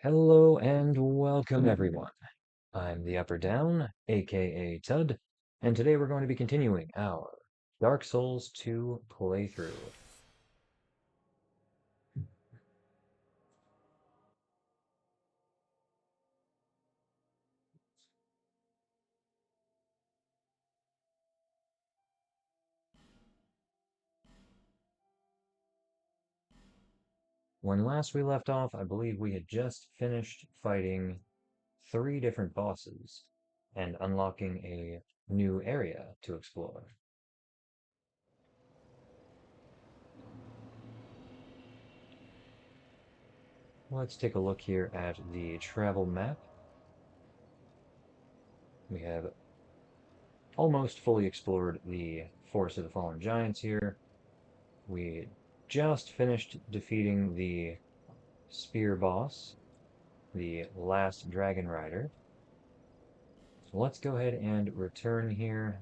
Hello and welcome everyone. I'm the Upper Down, aka Tud, and today we're going to be continuing our Dark Souls 2 playthrough. When last we left off, I believe we had just finished fighting 3 different bosses and unlocking a new area to explore. Let's take a look here at the travel map. We have almost fully explored the Forest of the Fallen Giants here. We just finished defeating the Spear Boss, the last Dragon Rider. So let's go ahead and return here.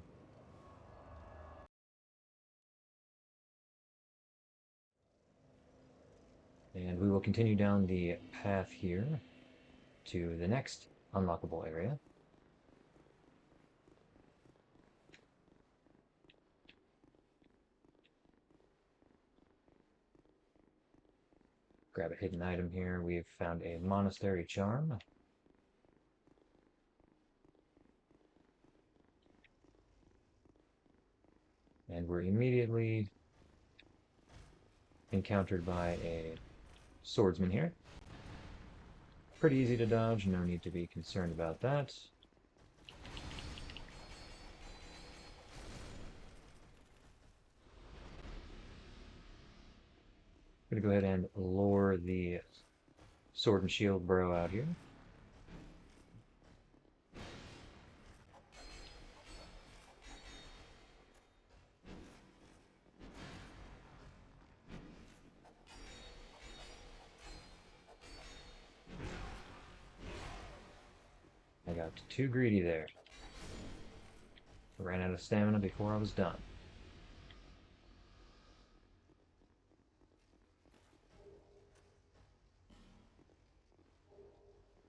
And we will continue down the path here to the next unlockable area. Grab a hidden item here. We've found a monastery charm. And we're immediately encountered by a swordsman here. Pretty easy to dodge, no need to be concerned about that. I'm gonna go ahead and lure the sword and shield bro out here. I got too greedy there. Ran out of stamina before I was done.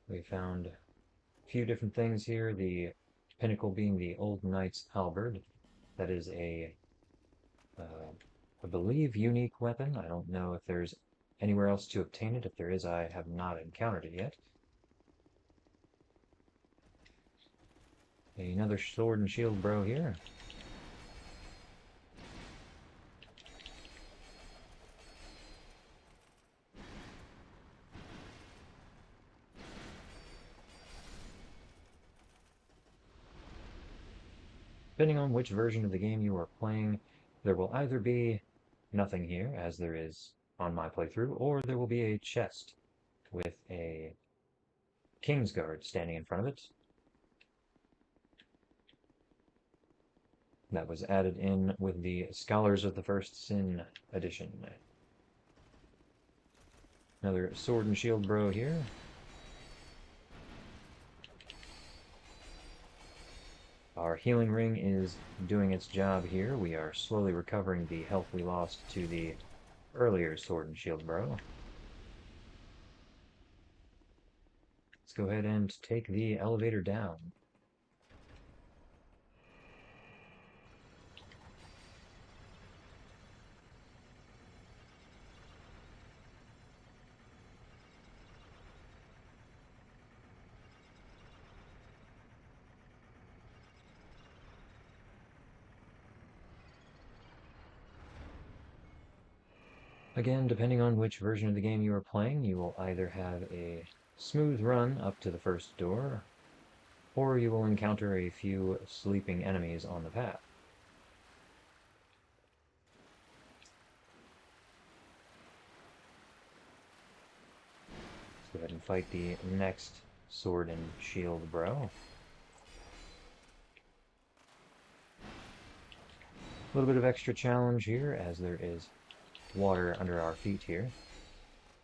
We found a few different things here. The pinnacle being the Old Knight's Halberd. That is I believe, unique weapon. I don't know if there's anywhere else to obtain it. If there is, I have not encountered it yet. Another sword and shield bro here. Depending on which version of the game you are playing, there will either be nothing here, as there is on my playthrough, or there will be a chest with a Kingsguard standing in front of it. That was added in with the Scholars of the First Sin edition. Another sword and shield bro here. Our healing ring is doing its job here. We are slowly recovering the health we lost to the earlier sword and shield bro. Let's go ahead and take the elevator down. Again, depending on which version of the game you are playing, you will either have a smooth run up to the first door, or you will encounter a few sleeping enemies on the path. Let's go ahead and fight the next sword and shield bro. A little bit of extra challenge here, as there is water under our feet here.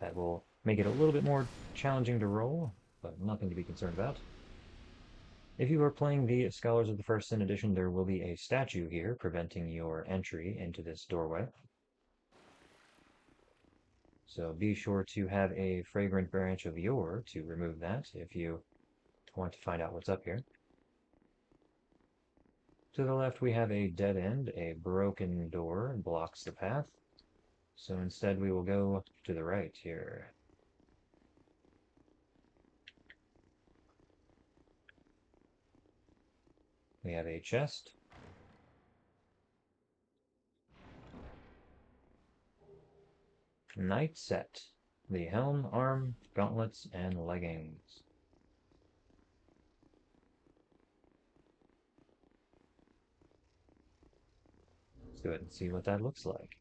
That will make it a little bit more challenging to roll, but nothing to be concerned about. If you are playing the Scholars of the First Sin edition, there will be a statue here preventing your entry into this doorway. So be sure to have a fragrant branch of yore to remove that if you want to find out what's up here. To the left we have a dead end, a broken door blocks the path. So instead we will go to the right here. We have a chest. Knight set. The helm, arm, gauntlets, and leggings. Let's go ahead and see what that looks like.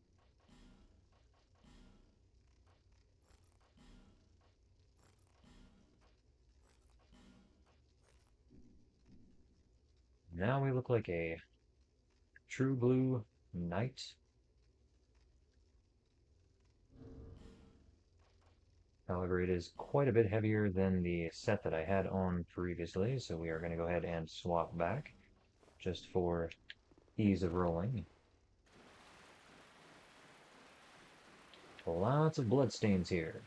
Now we look like a true blue knight. However, it is quite a bit heavier than the set that I had on previously, so we are going to go ahead and swap back just for ease of rolling. Lots of bloodstains here.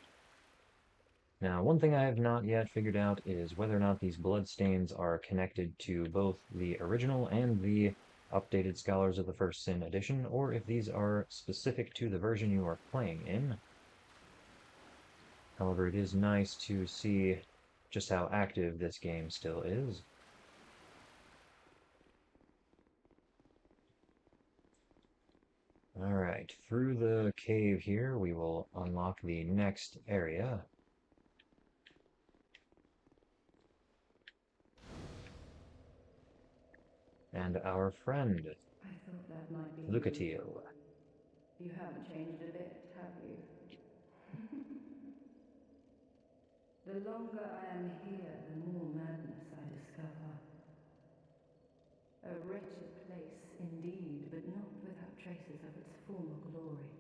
Now, one thing I have not yet figured out is whether or not these bloodstains are connected to both the original and the updated Scholars of the First Sin edition, or if these are specific to the version you are playing in. However, it is nice to see just how active this game still is. Alright, through the cave here, we will unlock the next area. And our friend, I thought that might be Lucatiel. You haven't changed a bit, have you? The longer I am here, the more madness I discover. A wretched place indeed, but not without traces of its former glory.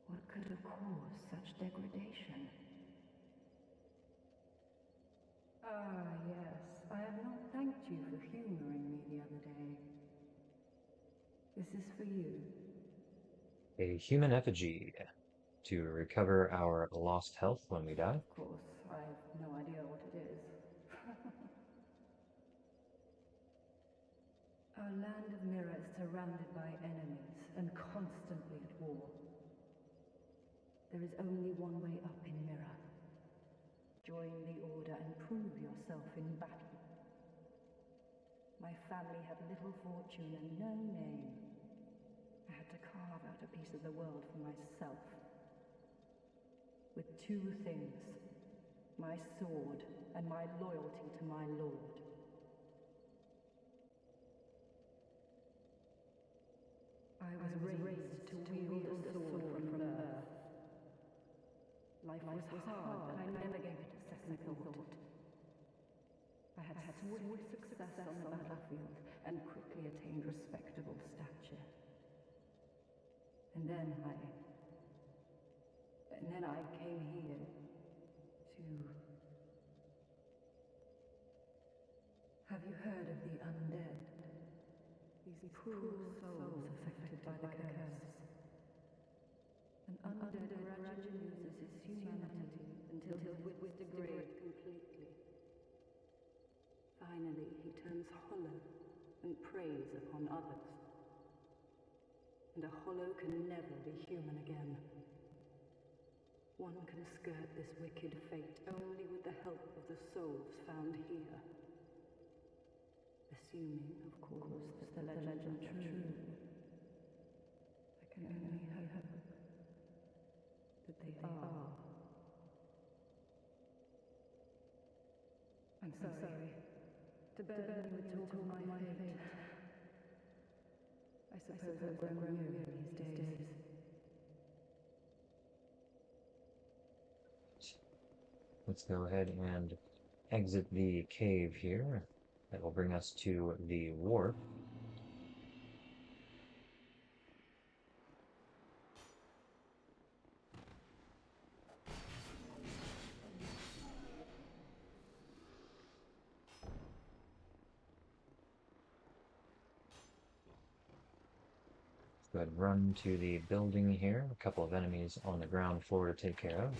What could have caused such degradation? Ah, yes. I have not thanked you for humoring me the other day. This is for you. A human effigy to recover our lost health when we die. Of course, I have no idea what it is. Our land of Mirror is surrounded by enemies and constantly at war. There is only one way up in Mirror. Join the Order and prove yourself in battle. My family had little fortune and no name. I had to carve out a piece of the world for myself. With two things, my sword and my loyalty to my lord. I was raised to wield a sword from birth. Life was hard, but I never gave it a second thought. I had swift success on the battlefield and quickly attained respectable stature. And then I came here to... Have you heard of the undead? These poor souls affected by the curse. An undead gradually loses his humanity until his wits degrade completely. Finally, he turns hollow and preys upon others. And a hollow can never be human again. One can skirt this wicked fate only with the help of the souls found here. Assuming, of course, that the legends are true. I can only hope that they are. I'm sorry. To burden you with talk of my fate. I suppose I've grown weary these days. Let's go ahead and exit the cave here. That will bring us to the warp. Go ahead and run to the building here. A couple of enemies on the ground floor to take care of.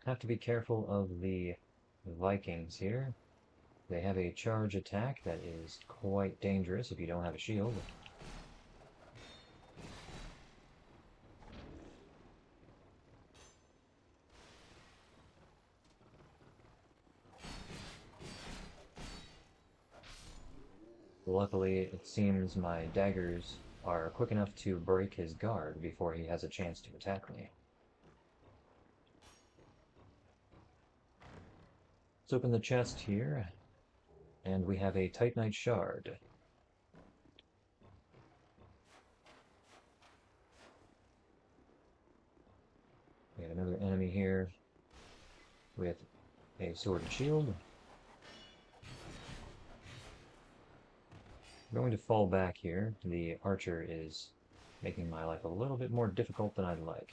Have to be careful of the Vikings here. They have a charge attack that is quite dangerous if you don't have a shield. Luckily, it seems my daggers are quick enough to break his guard before he has a chance to attack me. Let's open the chest here, and we have a Titanite shard. We have another enemy here with a sword and shield. I'm going to fall back here. The archer is making my life a little bit more difficult than I'd like.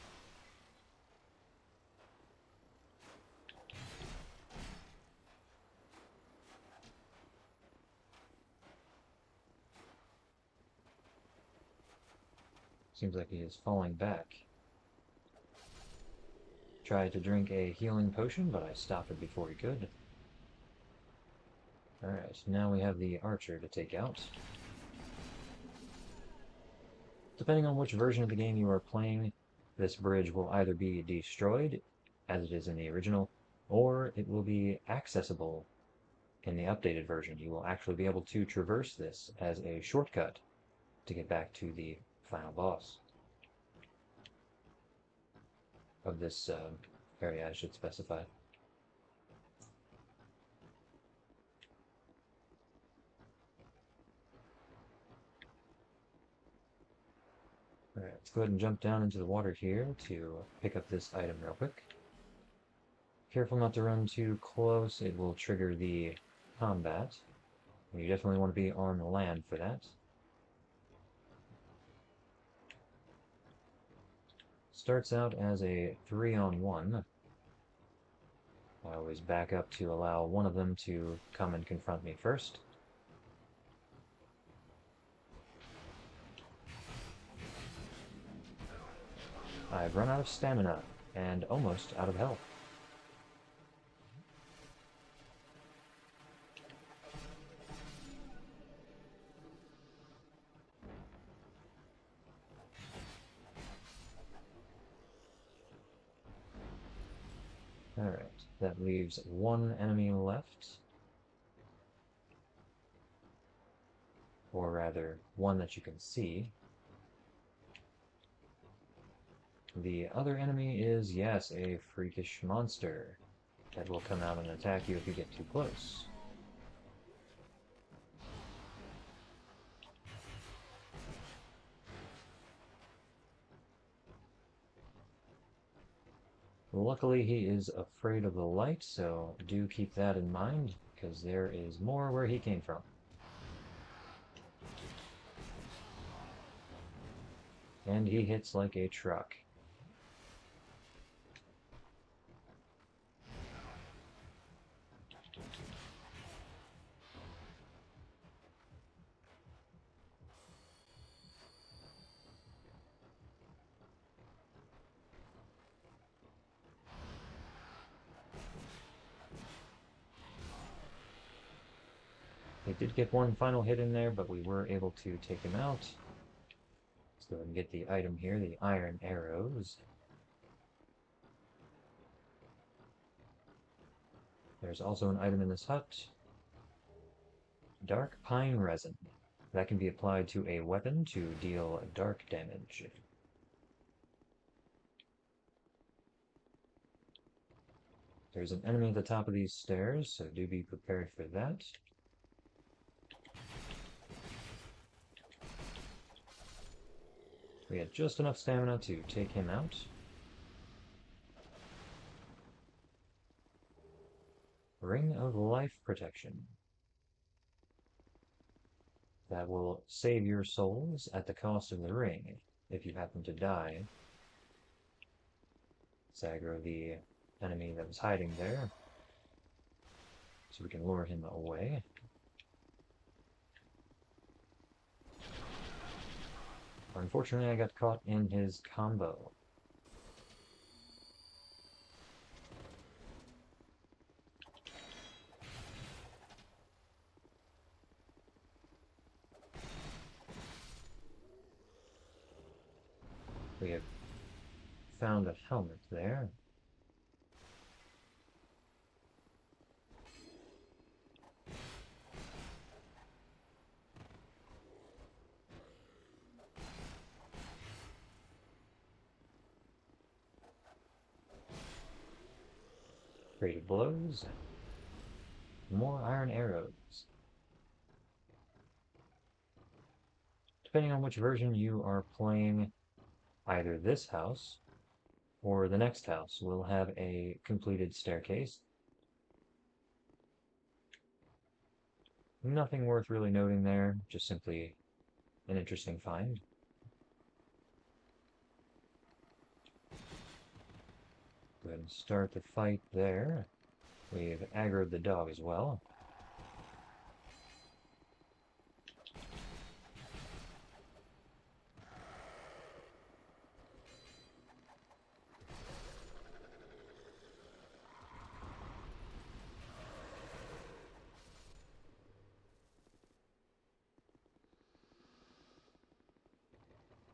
Seems like he is falling back. Tried to drink a healing potion, but I stopped it before he could. Alright, now we have the archer to take out. Depending on which version of the game you are playing, this bridge will either be destroyed, as it is in the original, or it will be accessible in the updated version. You will actually be able to traverse this as a shortcut to get back to the final boss of this area, I should specify. Alright, let's go ahead and jump down into the water here to pick up this item real quick. Careful not to run too close, it will trigger the combat. And you definitely want to be on the land for that. Starts out as a 3-on-1. I always back up to allow one of them to come and confront me first. I've run out of stamina and almost out of health. Alright, that leaves one enemy left. Or rather, one that you can see. The other enemy is, yes, a freakish monster that will come out and attack you if you get too close. Luckily, he is afraid of the light, so do keep that in mind, because there is more where he came from. And he hits like a truck. He did get one final hit in there, but we were able to take him out. Let's go ahead and get the item here, the iron arrows. There's also an item in this hut. Dark pine resin. That can be applied to a weapon to deal dark damage. There's an enemy at the top of these stairs, so do be prepared for that. We had just enough stamina to take him out. Ring of Life Protection. That will save your souls at the cost of the ring if you happen to die. Let's aggro the enemy that was hiding there, so we can lure him away. Unfortunately, I got caught in his combo. We have found a helmet there. Creative blows. More iron arrows. Depending on which version you are playing, either this house or the next house will have a completed staircase. Nothing worth really noting there, just simply an interesting find. Go ahead and start the fight there. We've aggroed the dog as well.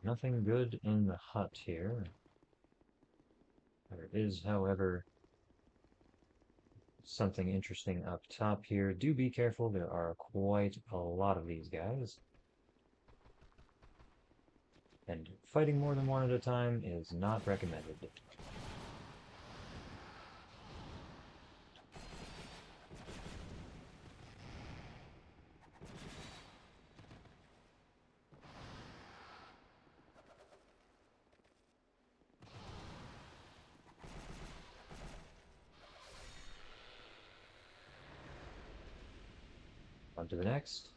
Nothing good in the hut here. There is, however, something interesting up top here. Do be careful, there are quite a lot of these guys. And fighting more than one at a time is not recommended. On to the next.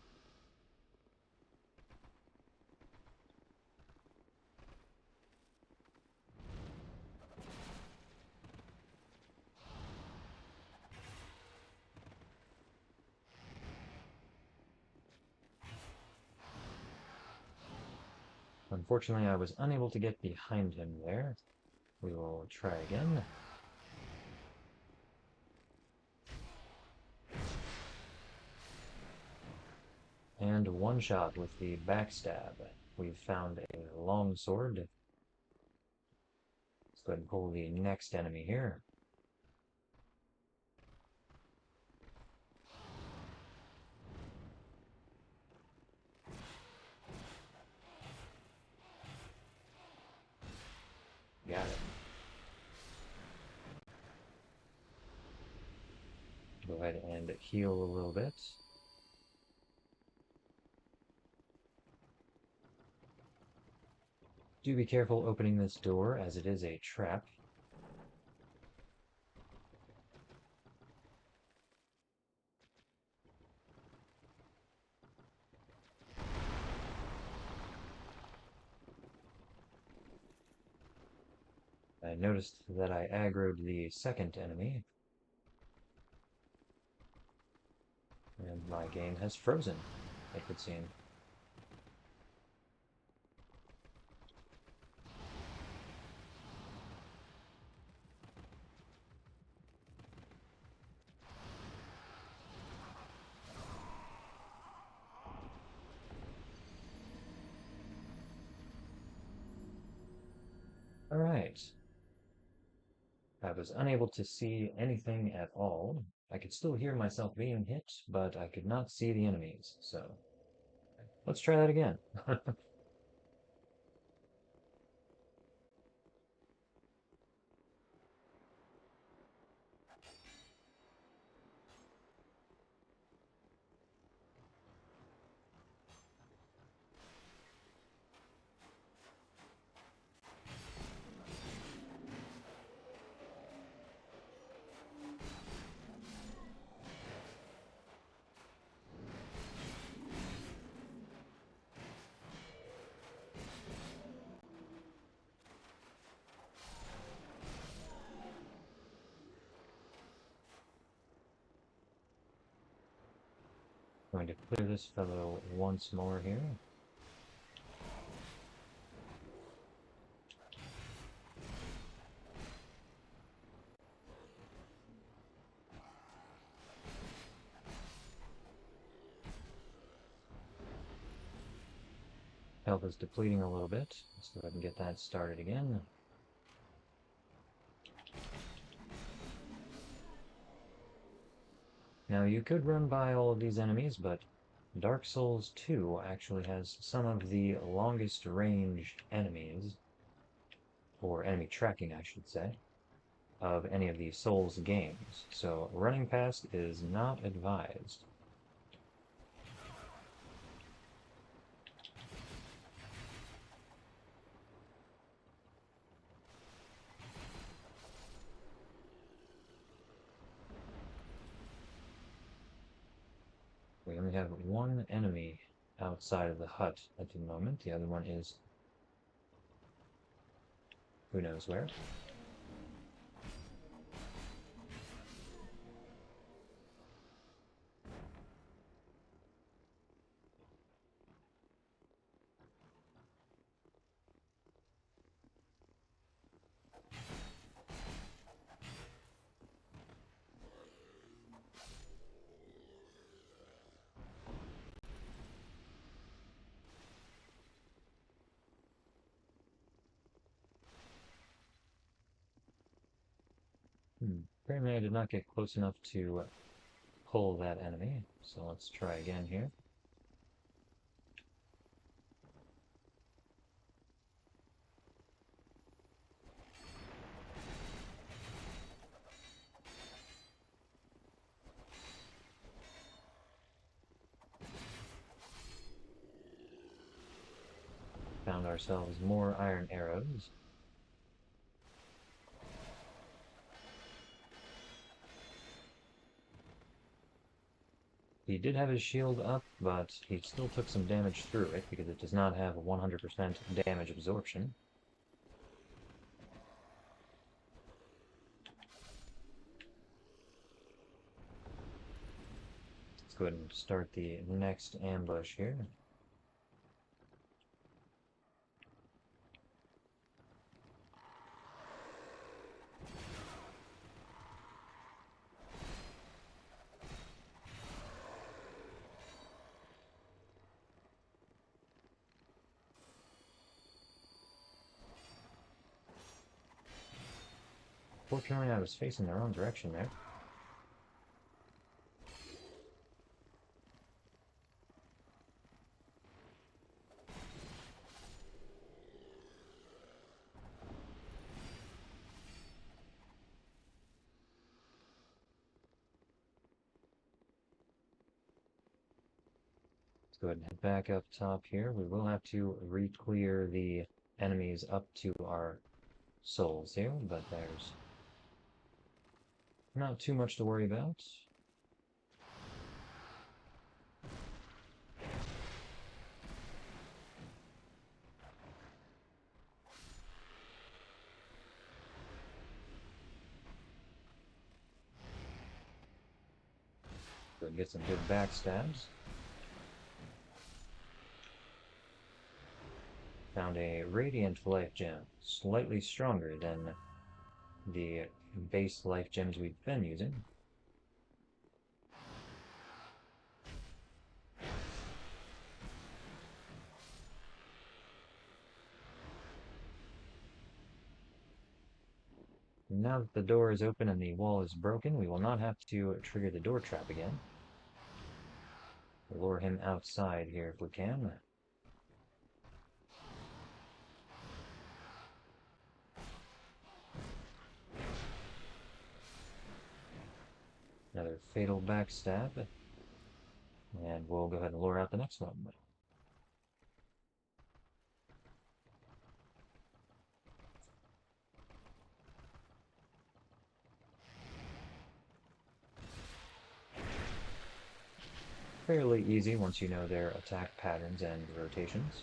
Unfortunately, I was unable to get behind him there. We will try again. And one shot with the backstab. We've found a long sword. Let's go ahead and pull the next enemy here. Got it. Go ahead and heal a little bit. Do be careful opening this door, as it is a trap. I noticed that I aggroed the second enemy, and my game has frozen, it would seem. Alright. I was unable to see anything at all. I could still hear myself being hit, but I could not see the enemies, so let's try that again. going to clear this fellow once more here. Health is depleting a little bit. Let's go ahead and get that started again. Now you could run by all of these enemies, but Dark Souls 2 actually has some of the longest range enemies, or enemy tracking I should say, of any of the Souls games, so running past is not advised. We only have one enemy outside of the hut at the moment. The other one is who knows where. Apparently I did not get close enough to pull that enemy, so let's try again here. Found ourselves more iron arrows. He did have his shield up, but he still took some damage through it because it does not have 100% damage absorption. Let's go ahead and start the next ambush here. Fortunately, I was facing the wrong direction there. Let's go ahead and head back up top here. We will have to re-clear the enemies up to our souls here, but there's not too much to worry about. Go and get some good backstabs. Found a Radiant Life Gem, slightly stronger than the base life gems we've been using. Now that the door is open and the wall is broken, we will not have to trigger the door trap again. We'll lure him outside here if we can. Another fatal backstab. And we'll go ahead and lure out the next one. Fairly easy once you know their attack patterns and rotations.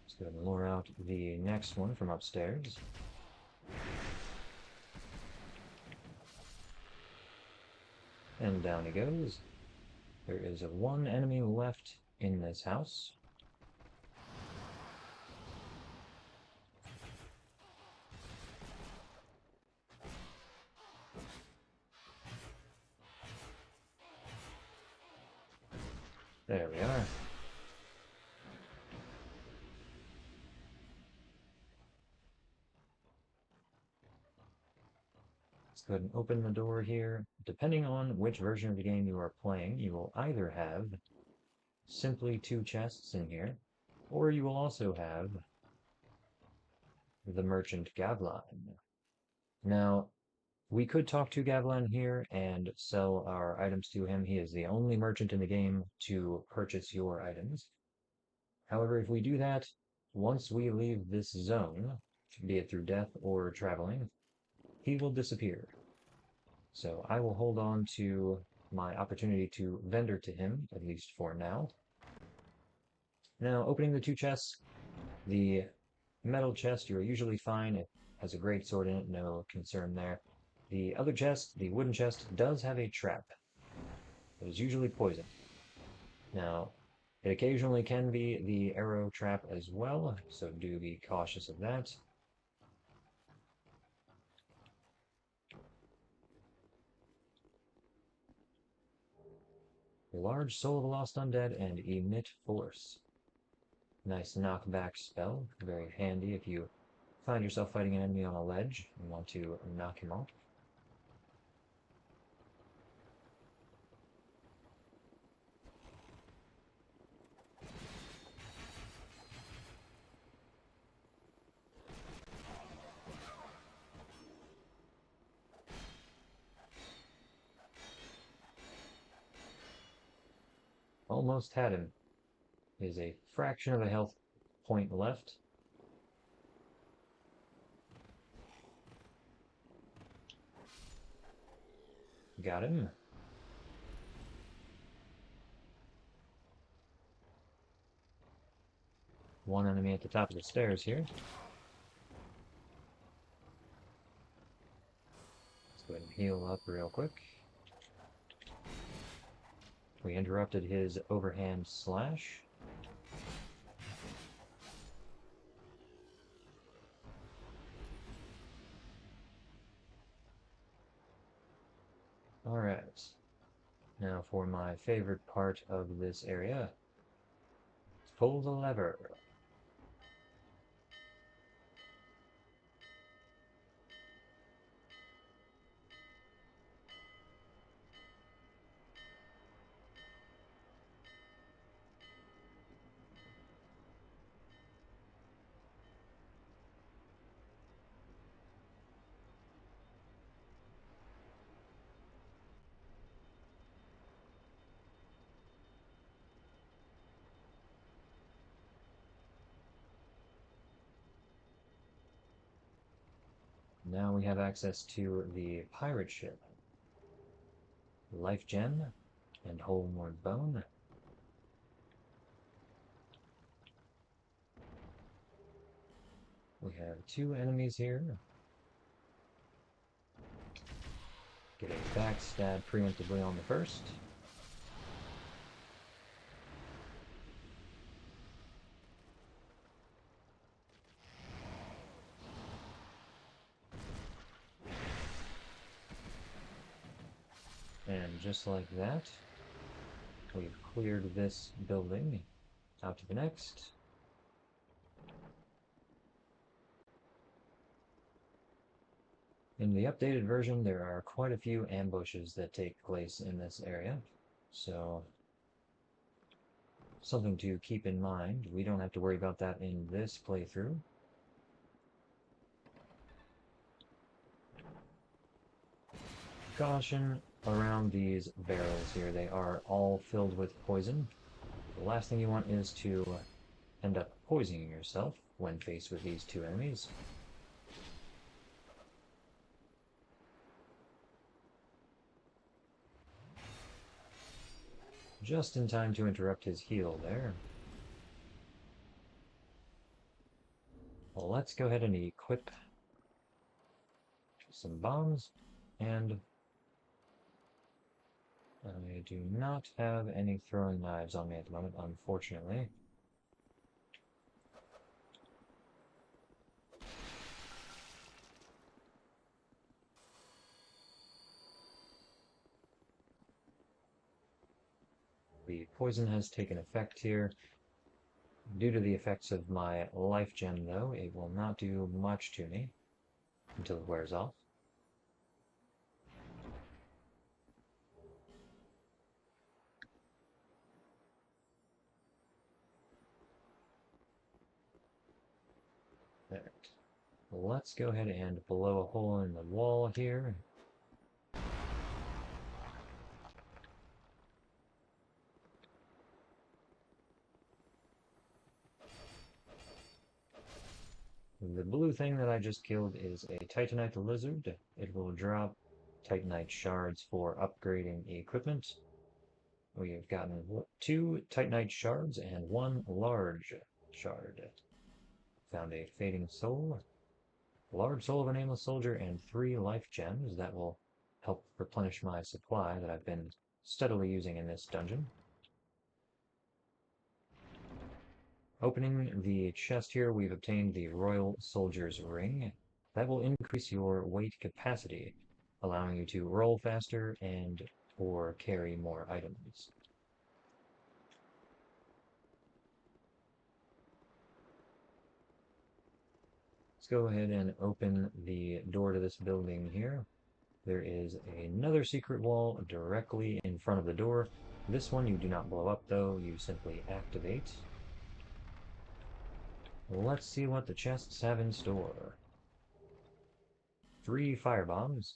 Let's go ahead and lure out the next one from upstairs. And down he goes. There is one enemy left in this house. There we are. Let's go ahead and open the door here. Depending on which version of the game you are playing, you will either have simply 2 chests in here, or you will also have the Merchant Gavlan. Now, we could talk to Gavlan here and sell our items to him. He is the only merchant in the game to purchase your items. However, if we do that, once we leave this zone, be it through death or traveling, he will disappear. So I will hold on to my opportunity to vendor to him, at least for now. Now, opening the 2 chests, the metal chest, you are usually fine. It has a great sword in it, no concern there. The other chest, the wooden chest, does have a trap. It is usually poison. Now, it occasionally can be the arrow trap as well, so do be cautious of that. Large Soul of the Lost Undead and Emit Force. Nice knockback spell, very handy if you find yourself fighting an enemy on a ledge and want to knock him off. Almost had him. Is a fraction of a health point left. Got him. One enemy at the top of the stairs here. Let's go ahead and heal up real quick. We interrupted his overhand slash. Alright. Now for my favorite part of this area. Pull the lever. Now we have access to the pirate ship. Life Gem and Wholemore Bone. We have 2 enemies here. Get a backstab preemptively on the first. And just like that, we've cleared this building. Out to the next. In the updated version, there are quite a few ambushes that take place in this area, so something to keep in mind. We don't have to worry about that in this playthrough. Caution around these barrels here. They are all filled with poison. The last thing you want is to end up poisoning yourself when faced with these 2 enemies. Just in time to interrupt his heal there. Well, let's go ahead and equip some bombs and I do not have any throwing knives on me at the moment, unfortunately. The poison has taken effect here. Due to the effects of my life gem, though, it will not do much to me until it wears off. There. Let's go ahead and blow a hole in the wall here. The blue thing that I just killed is a Titanite lizard. It will drop Titanite shards for upgrading equipment. We have gotten 2 Titanite shards and 1 large shard. Found a fading soul, large soul of a nameless soldier, and 3 life gems that will help replenish my supply that I've been steadily using in this dungeon. Opening the chest here, we've obtained the Royal Soldier's Ring. That will increase your weight capacity, allowing you to roll faster and or carry more items. Let's go ahead and open the door to this building here. There is another secret wall directly in front of the door. This one you do not blow up though, you simply activate. Let's see what the chests have in store. 3 firebombs.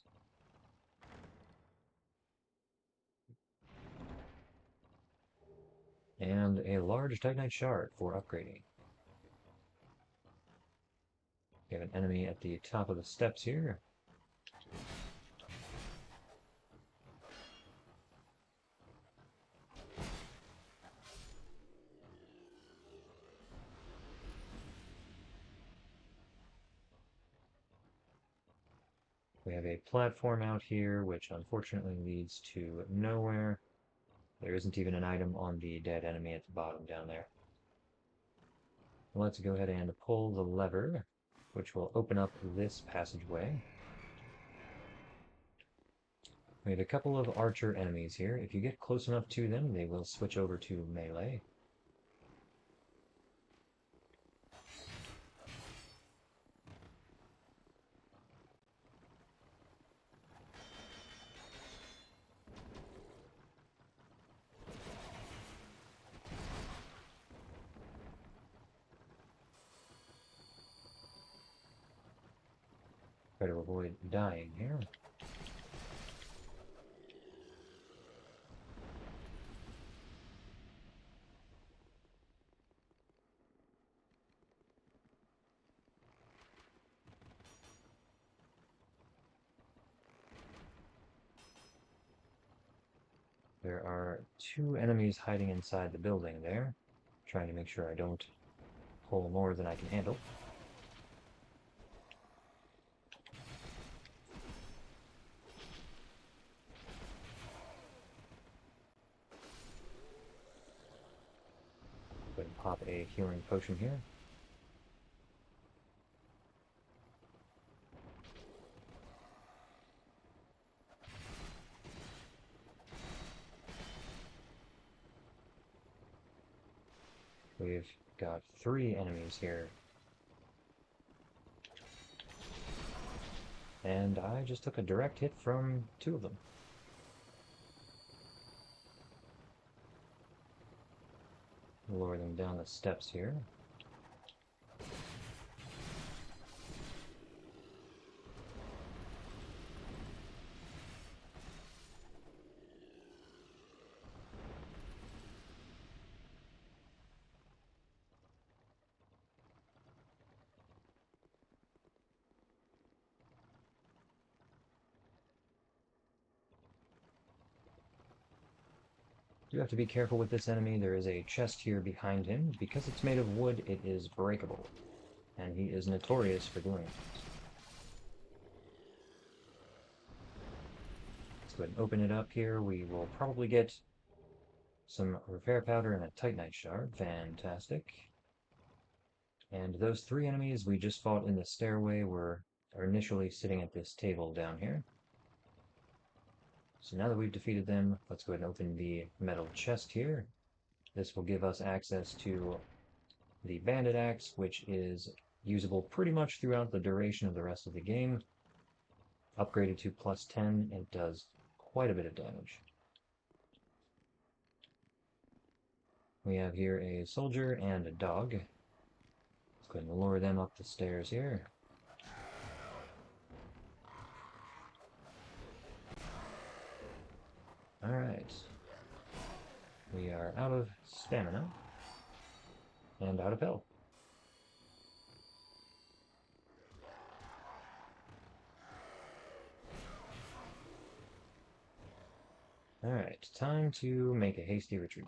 And a large Titanite shard for upgrading. We have an enemy at the top of the steps here. We have a platform out here, which unfortunately leads to nowhere. There isn't even an item on the dead enemy at the bottom down there. Let's go ahead and pull the lever, which will open up this passageway. We have a couple of archer enemies here. If you get close enough to them, they will switch over to melee. Try to avoid dying here. There are 2 enemies hiding inside the building there, trying to make sure I don't pull more than I can handle. Go ahead and pop a healing potion here. We've got 3 enemies here. And I just took a direct hit from 2 of them. Lower them down the steps here. You have to be careful with this enemy. There is a chest here behind him. Because it's made of wood, it is breakable. And he is notorious for doing it. go ahead and open it up here. We will probably get some repair powder and a titanite shard. Fantastic. And those three enemies we just fought in the stairway are initially sitting at this table down here. So now that we've defeated them, let's go ahead and open the metal chest here. This will give us access to the bandit axe, which is usable pretty much throughout the duration of the rest of the game. Upgraded to +10, it does quite a bit of damage. We have here a soldier and a dog. Let's go ahead and lure them up the stairs here. Alright. We are out of stamina and out of health. Alright, time to make a hasty retreat.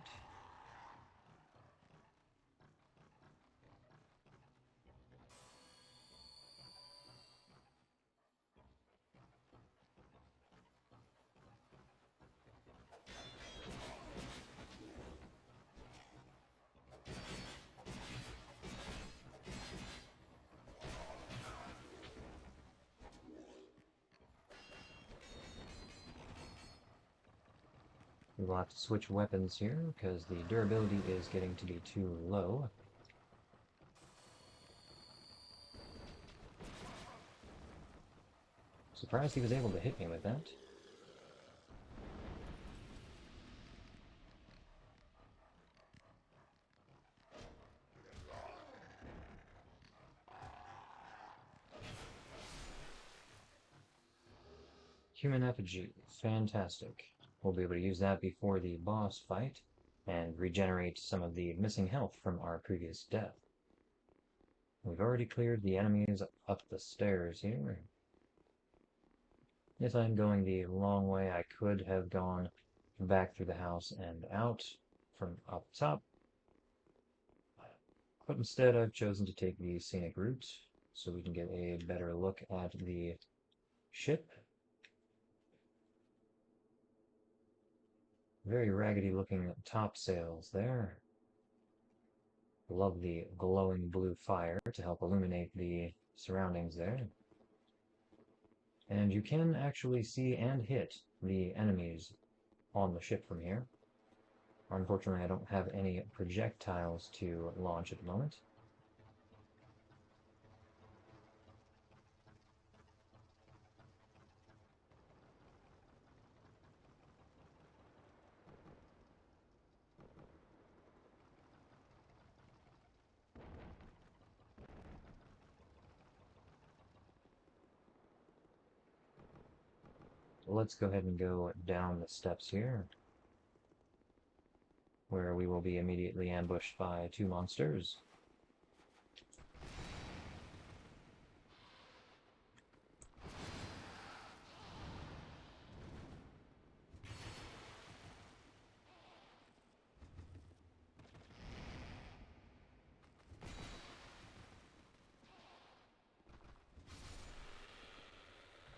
We will have to switch weapons here, because the durability is getting to be too low. Surprised he was able to hit me with that. Human effigy. Fantastic. We'll be able to use that before the boss fight, and regenerate some of the missing health from our previous death. We've already cleared the enemies up the stairs here. If I'm going the long way, I could have gone back through the house and out from up top. But instead I've chosen to take the scenic route, so we can get a better look at the ship. Very raggedy looking topsails there. Love the glowing blue fire to help illuminate the surroundings there. And you can actually see and hit the enemies on the ship from here. Unfortunately, I don't have any projectiles to launch at the moment. Let's go ahead and go down the steps here, where we will be immediately ambushed by two monsters.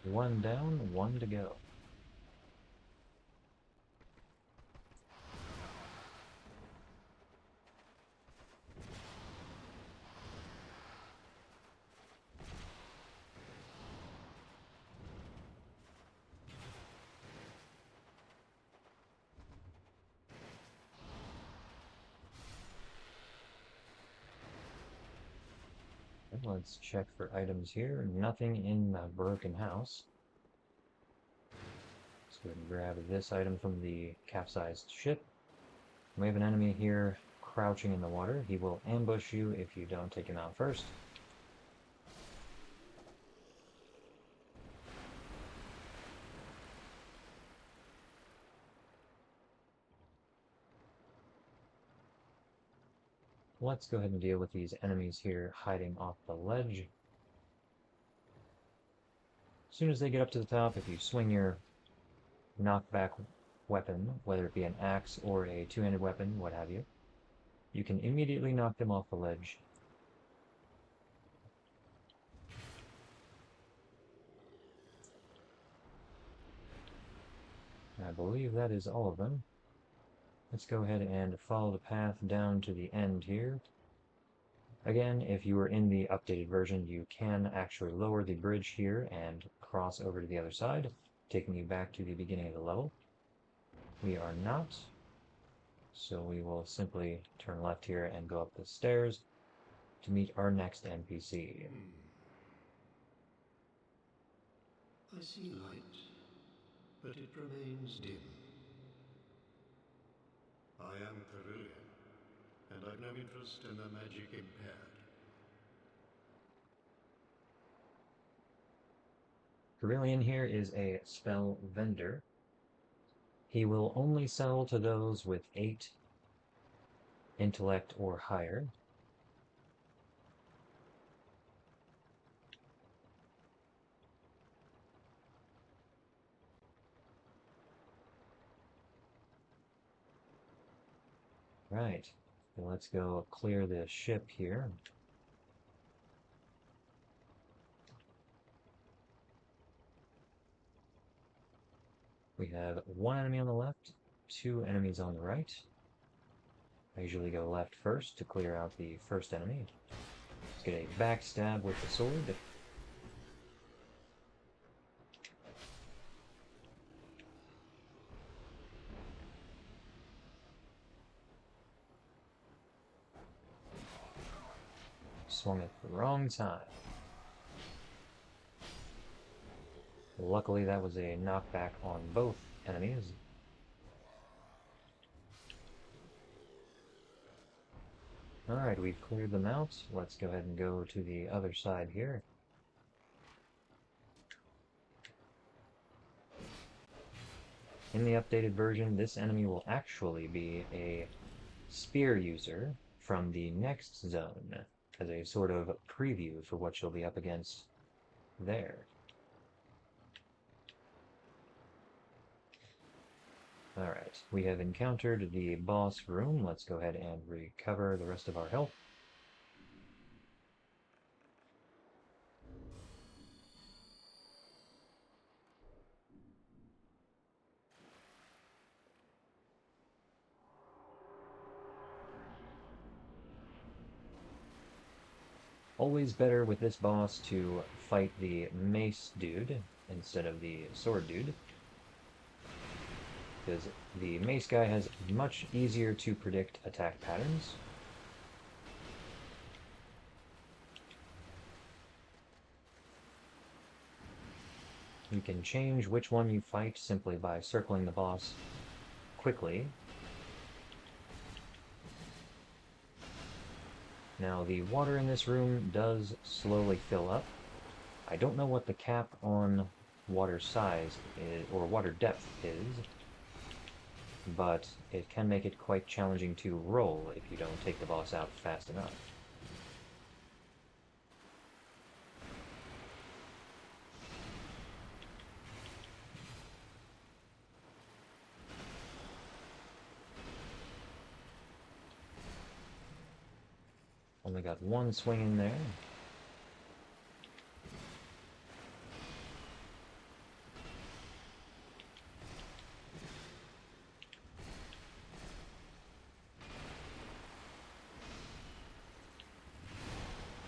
One down, one to go. Let's check for items here. Nothing in the broken house. Let's go ahead and grab this item from the capsized ship. We have an enemy here crouching in the water. He will ambush you if you don't take him out first. Let's go ahead and deal with these enemies here hiding off the ledge. As soon as they get up to the top, if you swing your knockback weapon, whether it be an axe or a two-handed weapon, what have you, you can immediately knock them off the ledge. believe that is all of them. Let's go ahead and follow the path down to the end here. Again, if you are in the updated version, you can actually lower the bridge here and cross over to the other side, taking you back to the beginning of the level. We are not, so we will simply turn left here and go up the stairs to meet our next NPC. I see light, but it remains dim. I am Carillion, and I've no interest in the magic impaired. Carillion here is a spell vendor. He will only sell to those with 8 intellect or higher. Right, so let's go clear the ship here. We have 1 enemy on the left, 2 enemies on the right. I usually go left first to clear out the first enemy. Let's get a backstab with the sword. Swung at the wrong time. Luckily that was a knockback on both enemies. Alright, we've cleared them out. Let's go ahead and go to the other side here. In the updated version, this enemy will actually be a spear user from the next zone, as a sort of preview for what you'll be up against there. Alright, we have encountered the boss room. Let's go ahead and recover the rest of our health. Always better with this boss to fight the mace dude instead of the sword dude, because the mace guy has much easier to predict attack patterns. You can change which one you fight simply by circling the boss quickly. Now, the water in this room does slowly fill up. I don't know what the cap on water size is, or water depth is, but it can make it quite challenging to roll if you don't take the boss out fast enough. Only got 1 swing in there.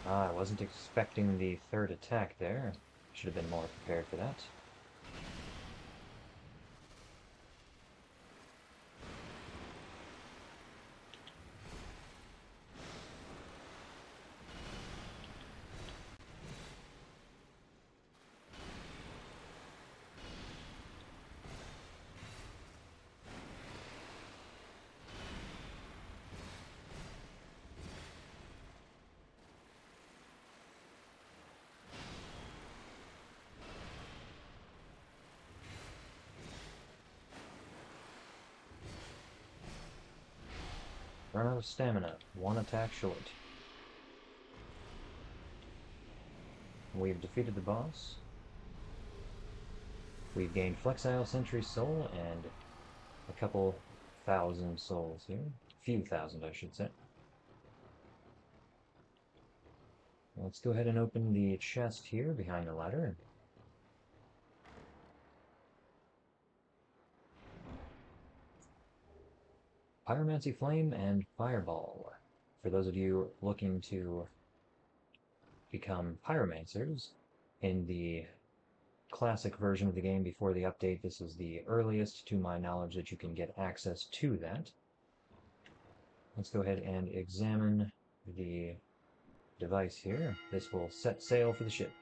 Ah, I wasn't expecting the 3rd attack there. Should have been more prepared for that. Run out of stamina, 1 attack short. We've defeated the boss. We've gained Flexile Sentry Soul and a couple thousand souls here. Few thousand, I should say. Let's go ahead and open the chest here behind the ladder. Pyromancy Flame and Fireball. For those of you looking to become Pyromancers, in the classic version of the game before the update, this is the earliest, to my knowledge, that you can get access to that. Let's go ahead and examine the device here. This will set sail for the ship.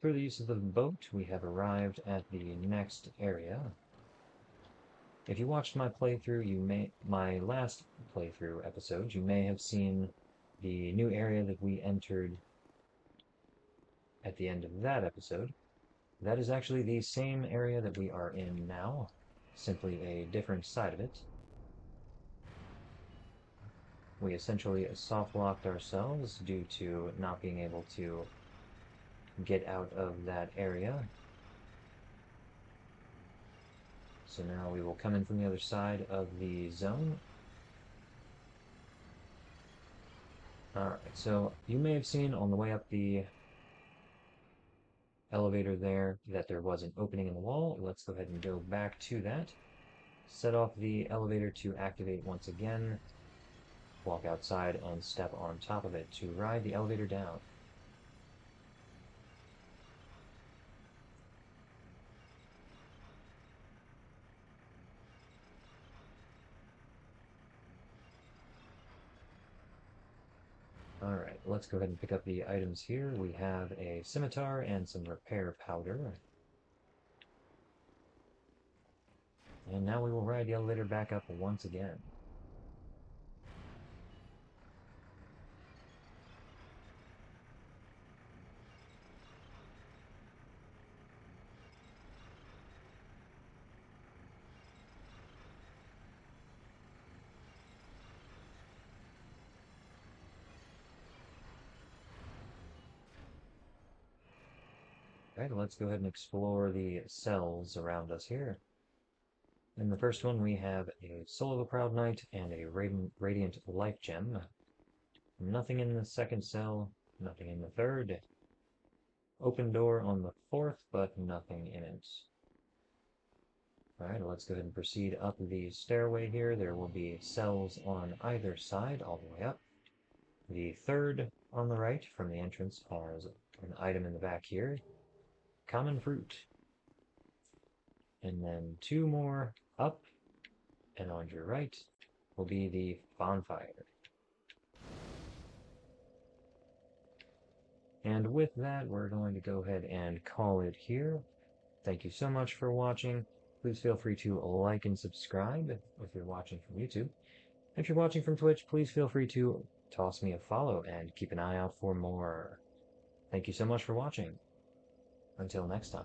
Through the use of the boat, we have arrived at the next area. If you watched my playthrough, my last playthrough episode, you may have seen the new area that we entered at the end of that episode. That is actually the same area that we are in now, simply a different side of it. We essentially soft-locked ourselves due to not being able to get out of that area. So now we will come in from the other side of the zone. Alright, so you may have seen on the way up the elevator there that there was an opening in the wall. Let's go ahead and go back to that. Set off the elevator to activate once again. Walk outside and step on top of it to ride the elevator down. Alright, let's go ahead and pick up the items here. We have a scimitar and some repair powder. And now we will ride the elevator back up once again. Alright, let's go ahead and explore the cells around us here. In the first one, we have a Soul of a Proud Knight and a Radiant Life Gem. Nothing in the second cell, nothing in the third. Open door on the fourth, but nothing in it. Alright, let's go ahead and proceed up the stairway here. There will be cells on either side, all the way up. The third on the right from the entrance has an item in the back here. Common fruit. And then two more up, and on your right will be the bonfire. And with that, we're going to go ahead and call it here. Thank you so much for watching. Please feel free to like and subscribe if you're watching from YouTube. If you're watching from Twitch, please feel free to toss me a follow and keep an eye out for more. Thank you so much for watching. Until next time.